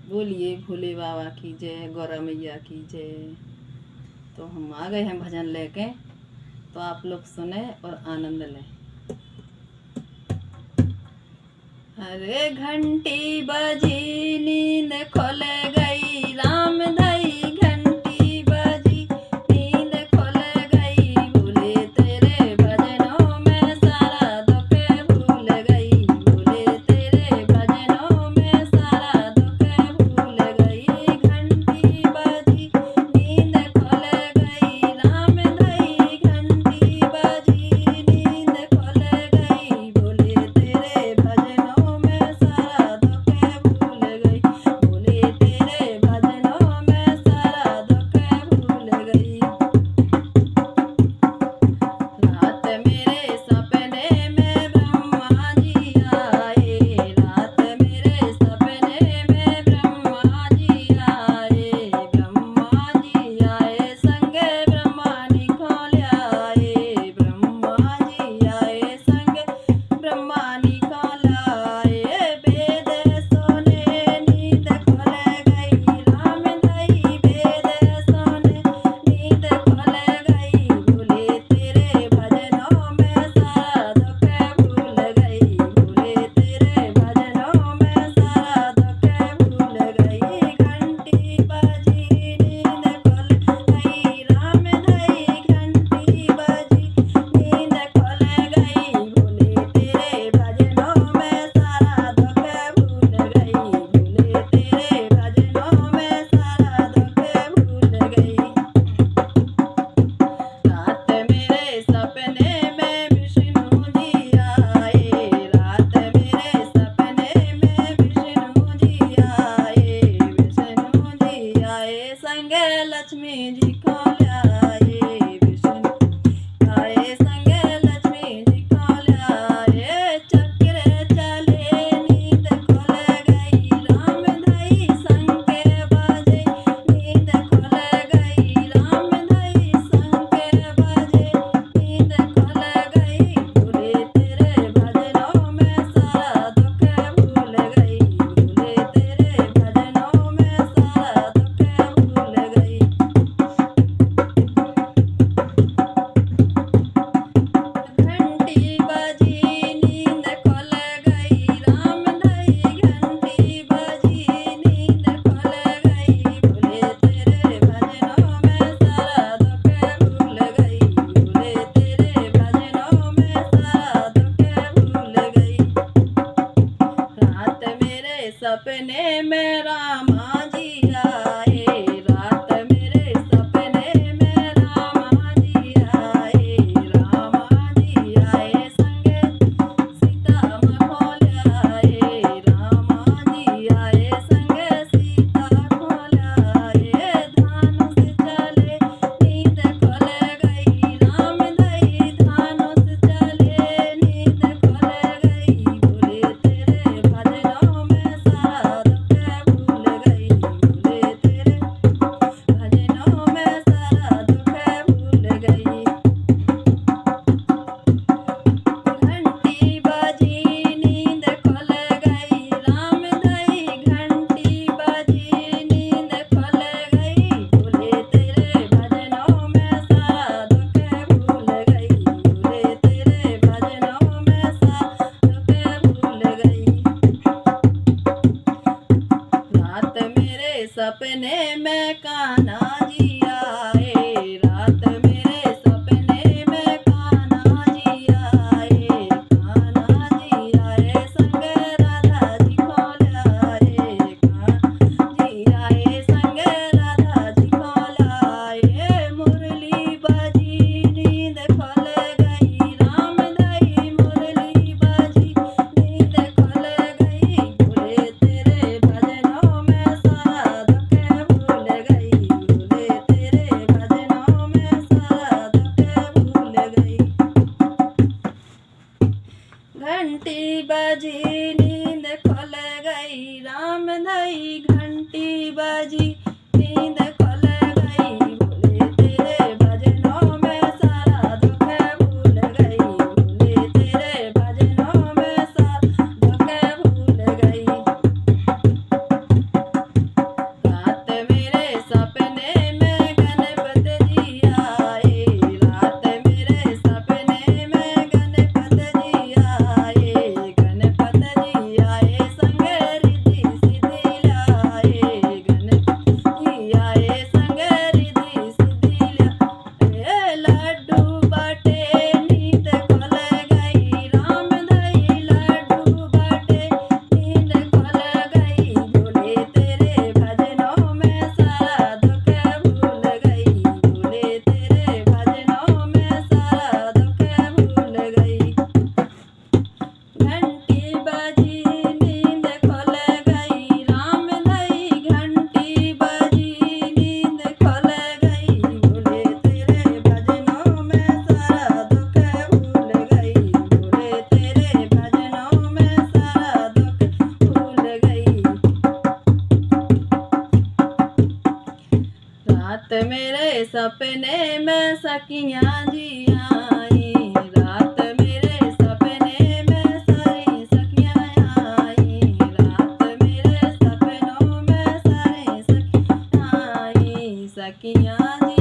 बोलिए भोले बाबा की जय, गौरा मैया की जय। तो हम आ गए हैं भजन लेके, तो आप लोग सुने और आनंद लें। अरे घंटी बजी नींद खुल गई, राम धई घंटी बजी नींद खुल गई, भोले तेरे भजनों में सारा दुख भूल गई, भोले तेरे भजनों में सारा दुख भूल गई। घंटी बजी नींद खुल गई, राम धई घंटी बजी नींद खुल गई, भोले तेरे भजनों में सारा दुख भूल गई, भोले तेरे भजनों में सारा दुख भूल गई। रात मेरे सपने में ब्रह्मा जी आए, रात मेरे सपने में ब्रह्मा जी आए, ब्रह्मा जी आए संगे ब्रह्मानी खोल आए, ब्रह्मा जी आए संगे ब्रह्मानी खोल आए। वेद सोने नींद खुल गई, राम धई वेद सोने नींद खुल गई, भोले तेरे भजनों में सारा दुख भूल गई, भोले तेरे भजनों में सारा दुख भूल गई। घंटी बजी नींद खुल गई, राम धई घंटी बजी नींद खुल गई, भोले तेरे भजनों में सारा दुख भूल गई, भोले तेरे भजनों में सारा दुख भूल गई। रात मेरे सपने में विष्णु जी आए, रात मेरे सपने में विष्णु जी आए, विष्णु जी आए संगे लक्ष्मी जी खोल आए, विष्णु आए संगे लक्ष्मी जी खोल आए। चक्र चले नींद खुल गई, राम धई शंखे बजे नींद खुल गई, राम धई शंखे बजे नींद खुल गई, भोले तेरे भजनों में सारा दुख भूल गई, भोले तेरे भजनों में सारा दुख भूल गई। घंटी बजी नींद खुल गई, राम धई घंटी बजी नींद खुल गई, भोले तेरे भजनों में सारा दुख भूल गई, भोले तेरे भजनों में सारा दुख भूल गई। रात मेरे सपने में रामा जी आए, रात मेरे सपने में रामा जी आए, रामा जी आए संगे सीता खोल आए, रामा जी आए संगे सीता खोल आए। धानुष चले नींद खुल गई, राम धई धानुष चले नींद खुल गई, भोले तेरे भजनों में सारा दुख भूल गई, भोले तेरे भजनों में सारा दुख भूल गई। घंटी बजी नींद खुल गई, राम धई घंटी बजी नींद खुल गई, भोले तेरे भजनों में सारा दुख भूल गई, भोले तेरे भजनों में सारा दुख भूल गई। रात मेरे सपने में कान्हा जी आए, रात मेरे सपने में कान्हा जी आए, कान्हा जी आए संगे राधा जी खोल आए, कान्हा जी आए संगे राधा जी खोल आए। मुरली बजी नींद खुल गई, राम धई मुरली बजी नींद खुल गई, भोले तेरे भजनों में सारा दुख भूल गई, भोले तेरे भजनों में सारा दुख भूल गई। घंटी बजी नींद खुल गई, राम धई घंटी बजी नींद खुल गई, भोले तेरे भजनों में सारा दुख भूल गई, भोले तेरे भजनों में सारा दुख भूल गई। सपने में सखियाँ जी आई, रात मेरे सपने में सारी सखियाँ आई, रात मेरे सपनों में सारी सखियाँ आई, सखियाँ जी